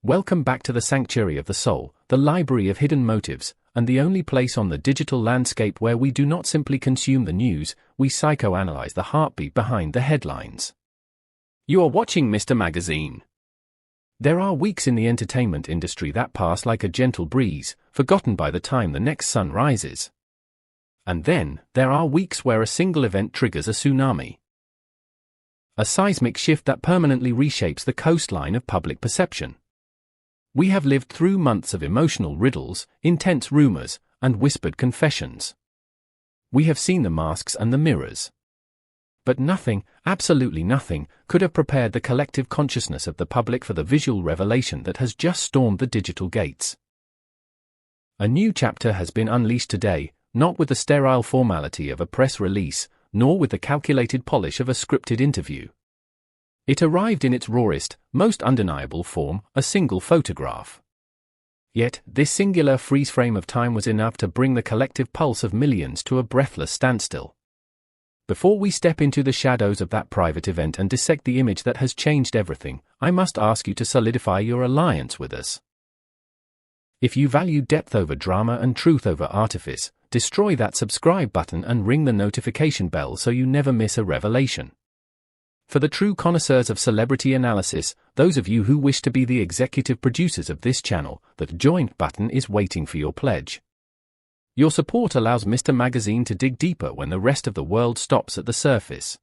Welcome back to the sanctuary of the soul, the library of hidden motives, and the only place on the digital landscape where we do not simply consume the news, we psychoanalyze the heartbeat behind the headlines. You are watching Mr. Magazine. There are weeks in the entertainment industry that pass like a gentle breeze, forgotten by the time the next sun rises. And then, there are weeks where a single event triggers a tsunami. A seismic shift that permanently reshapes the coastline of public perception. We have lived through months of emotional riddles, intense rumors, and whispered confessions. We have seen the masks and the mirrors. But nothing, absolutely nothing, could have prepared the collective consciousness of the public for the visual revelation that has just stormed the digital gates. A new chapter has been unleashed today, not with the sterile formality of a press release, nor with the calculated polish of a scripted interview. It arrived in its rawest, most undeniable form, a single photograph. Yet, this singular freeze frame of time was enough to bring the collective pulse of millions to a breathless standstill. Before we step into the shadows of that private event and dissect the image that has changed everything, I must ask you to solidify your alliance with us. If you value depth over drama and truth over artifice, destroy that subscribe button and ring the notification bell so you never miss a revelation. For the true connoisseurs of celebrity analysis, those of you who wish to be the executive producers of this channel, that join button is waiting for your pledge. Your support allows Mr. Magazine to dig deeper when the rest of the world stops at the surface.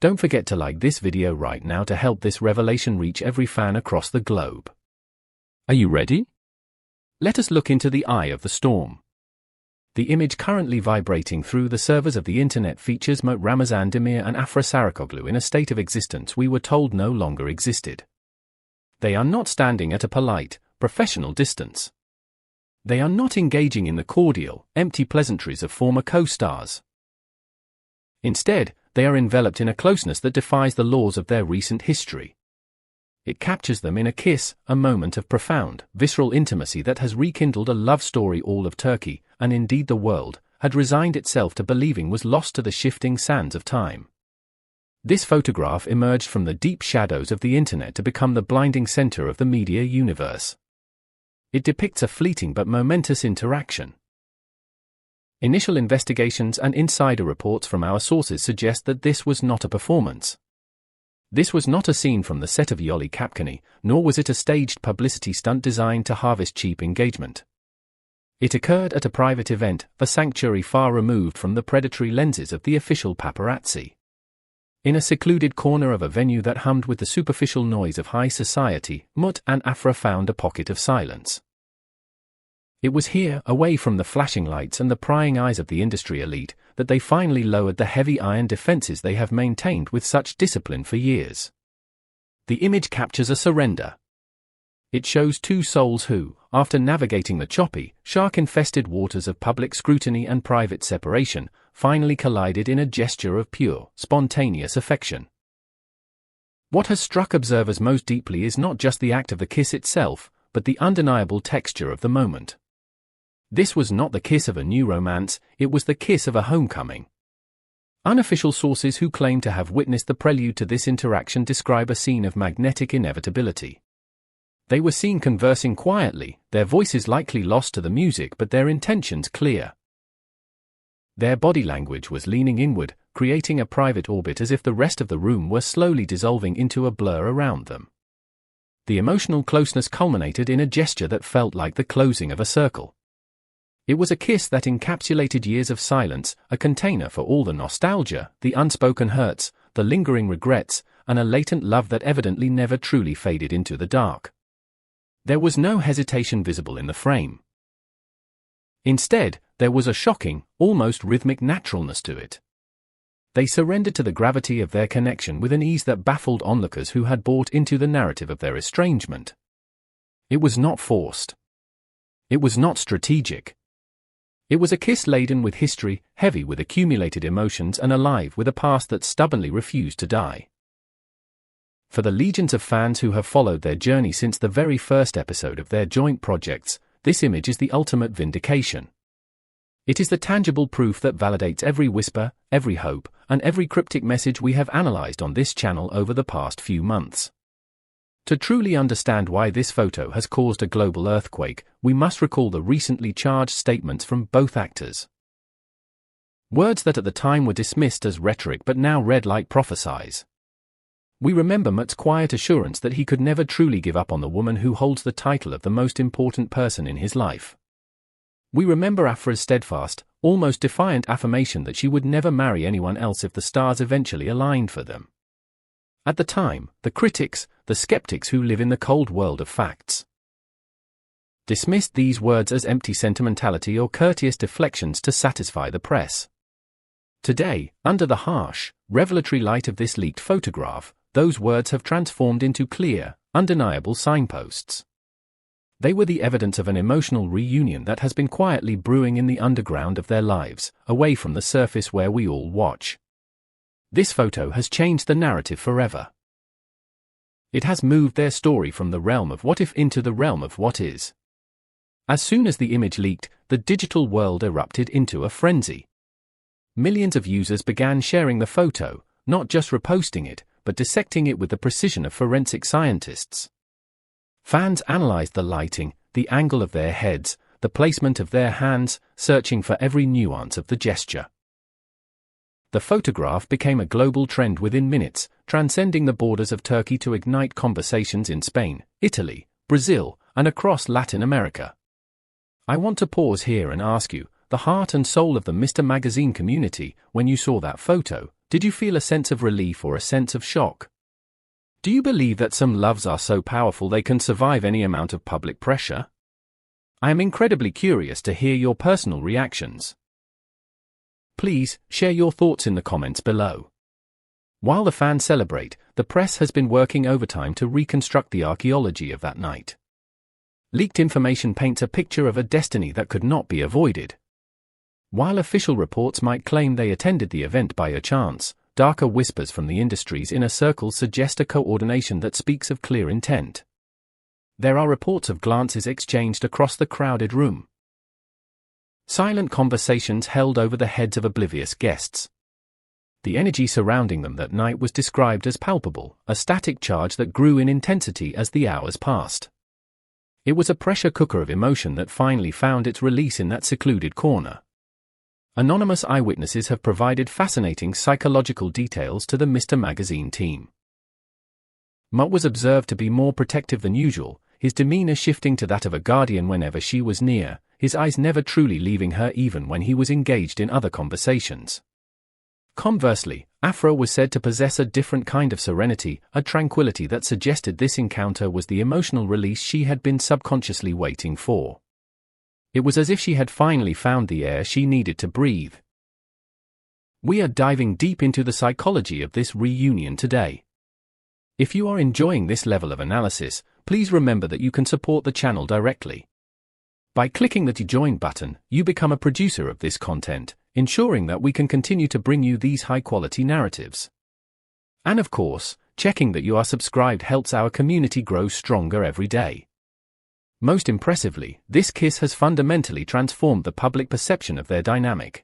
Don't forget to like this video right now to help this revelation reach every fan across the globe. Are you ready? Let us look into the eye of the storm. The image currently vibrating through the servers of the internet features Mert Ramazan Demir and Afra Saraçoğlu in a state of existence we were told no longer existed. They are not standing at a polite, professional distance. They are not engaging in the cordial, empty pleasantries of former co-stars. Instead, they are enveloped in a closeness that defies the laws of their recent history. It captures them in a kiss, a moment of profound, visceral intimacy that has rekindled a love story all of Turkey, and indeed the world, had resigned itself to believing was lost to the shifting sands of time. This photograph emerged from the deep shadows of the internet to become the blinding center of the media universe. It depicts a fleeting but momentous interaction. Initial investigations and insider reports from our sources suggest that this was not a performance. This was not a scene from the set of Yoli Kapkani, nor was it a staged publicity stunt designed to harvest cheap engagement. It occurred at a private event, a sanctuary far removed from the predatory lenses of the official paparazzi. In a secluded corner of a venue that hummed with the superficial noise of high society, Mert and Afra found a pocket of silence. It was here, away from the flashing lights and the prying eyes of the industry elite, that they finally lowered the heavy iron defenses they have maintained with such discipline for years. The image captures a surrender. It shows two souls who, after navigating the choppy, shark-infested waters of public scrutiny and private separation, finally collided in a gesture of pure, spontaneous affection. What has struck observers most deeply is not just the act of the kiss itself, but the undeniable texture of the moment. This was not the kiss of a new romance, it was the kiss of a homecoming. Unofficial sources who claim to have witnessed the prelude to this interaction describe a scene of magnetic inevitability. They were seen conversing quietly, their voices likely lost to the music but their intentions clear. Their body language was leaning inward, creating a private orbit as if the rest of the room were slowly dissolving into a blur around them. The emotional closeness culminated in a gesture that felt like the closing of a circle. It was a kiss that encapsulated years of silence, a container for all the nostalgia, the unspoken hurts, the lingering regrets, and a latent love that evidently never truly faded into the dark. There was no hesitation visible in the frame. Instead, there was a shocking, almost rhythmic naturalness to it. They surrendered to the gravity of their connection with an ease that baffled onlookers who had bought into the narrative of their estrangement. It was not forced. It was not strategic. It was a kiss laden with history, heavy with accumulated emotions and alive with a past that stubbornly refused to die. For the legions of fans who have followed their journey since the very first episode of their joint projects, this image is the ultimate vindication. It is the tangible proof that validates every whisper, every hope, and every cryptic message we have analyzed on this channel over the past few months. To truly understand why this photo has caused a global earthquake, we must recall the recently charged statements from both actors. Words that at the time were dismissed as rhetoric but now read like prophesies. We remember Mert's quiet assurance that he could never truly give up on the woman who holds the title of the most important person in his life. We remember Afra's steadfast, almost defiant affirmation that she would never marry anyone else if the stars eventually aligned for them. At the time, the critics, the skeptics who live in the cold world of facts, dismissed these words as empty sentimentality or courteous deflections to satisfy the press. Today, under the harsh, revelatory light of this leaked photograph, those words have transformed into clear, undeniable signposts. They were the evidence of an emotional reunion that has been quietly brewing in the underground of their lives, away from the surface where we all watch. This photo has changed the narrative forever. It has moved their story from the realm of what if into the realm of what is. As soon as the image leaked, the digital world erupted into a frenzy. Millions of users began sharing the photo, not just reposting it, but dissecting it with the precision of forensic scientists. Fans analyzed the lighting, the angle of their heads, the placement of their hands, searching for every nuance of the gesture. The photograph became a global trend within minutes, transcending the borders of Turkey to ignite conversations in Spain, Italy, Brazil, and across Latin America. I want to pause here and ask you, the heart and soul of the Mr. Magazine community, when you saw that photo, did you feel a sense of relief or a sense of shock? Do you believe that some loves are so powerful they can survive any amount of public pressure? I am incredibly curious to hear your personal reactions. Please, share your thoughts in the comments below. While the fans celebrate, the press has been working overtime to reconstruct the archaeology of that night. Leaked information paints a picture of a destiny that could not be avoided. While official reports might claim they attended the event by a chance, darker whispers from the industry's inner circles suggest a coordination that speaks of clear intent. There are reports of glances exchanged across the crowded room. Silent conversations held over the heads of oblivious guests. The energy surrounding them that night was described as palpable, a static charge that grew in intensity as the hours passed. It was a pressure cooker of emotion that finally found its release in that secluded corner. Anonymous eyewitnesses have provided fascinating psychological details to the Mr. Magazine team. Mert was observed to be more protective than usual, his demeanor shifting to that of a guardian whenever she was near, his eyes never truly leaving her even when he was engaged in other conversations. Conversely, Afra was said to possess a different kind of serenity, a tranquility that suggested this encounter was the emotional release she had been subconsciously waiting for. It was as if she had finally found the air she needed to breathe. We are diving deep into the psychology of this reunion today. If you are enjoying this level of analysis, please remember that you can support the channel directly. By clicking the Join button, you become a producer of this content, ensuring that we can continue to bring you these high-quality narratives. And of course, checking that you are subscribed helps our community grow stronger every day. Most impressively, this kiss has fundamentally transformed the public perception of their dynamic.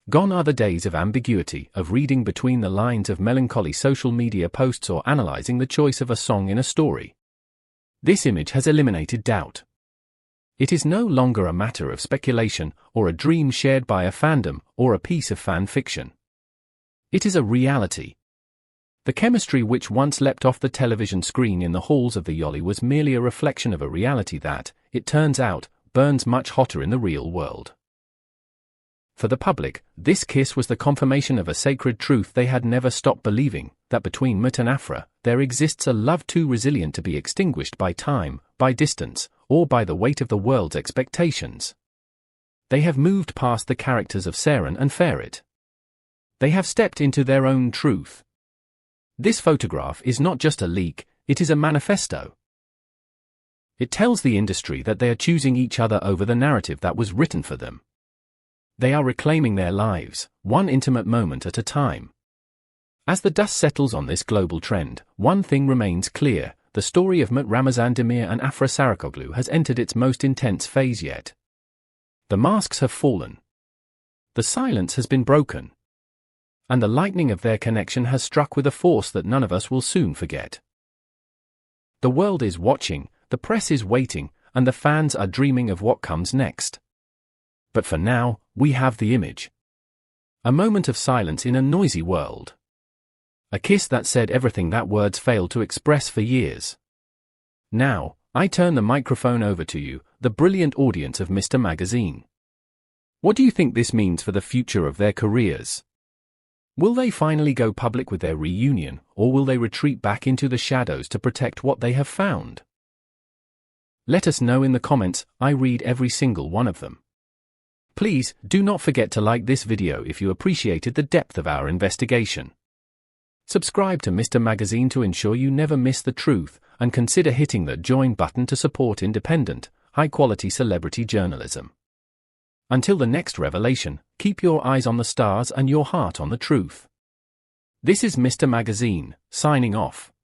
Gone are the days of ambiguity, of reading between the lines of melancholy social media posts or analyzing the choice of a song in a story. This image has eliminated doubt. It is no longer a matter of speculation, or a dream shared by a fandom, or a piece of fan fiction. It is a reality. The chemistry which once leapt off the television screen in the halls of the Yoli was merely a reflection of a reality that, it turns out, burns much hotter in the real world. For the public, this kiss was the confirmation of a sacred truth they had never stopped believing, that between Mert and Afra, there exists a love too resilient to be extinguished by time, by distance, or by the weight of the world's expectations. They have moved past the characters of Saren and Ferit. They have stepped into their own truth. This photograph is not just a leak, it is a manifesto. It tells the industry that they are choosing each other over the narrative that was written for them. They are reclaiming their lives, one intimate moment at a time. As the dust settles on this global trend, one thing remains clear: the story of Mert Ramazan Demir and Afra Saraçoğlu has entered its most intense phase yet. The masks have fallen. The silence has been broken. And the lightning of their connection has struck with a force that none of us will soon forget. The world is watching, the press is waiting, and the fans are dreaming of what comes next. But for now, we have the image. A moment of silence in a noisy world. A kiss that said everything that words failed to express for years. Now, I turn the microphone over to you, the brilliant audience of Mr. Magazine. What do you think this means for the future of their careers? Will they finally go public with their reunion, or will they retreat back into the shadows to protect what they have found? Let us know in the comments. I read every single one of them. Please, do not forget to like this video if you appreciated the depth of our investigation. Subscribe to Mr. Magazine to ensure you never miss the truth, and consider hitting the join button to support independent, high-quality celebrity journalism. Until the next revelation, keep your eyes on the stars and your heart on the truth. This is Mr. Magazine, signing off.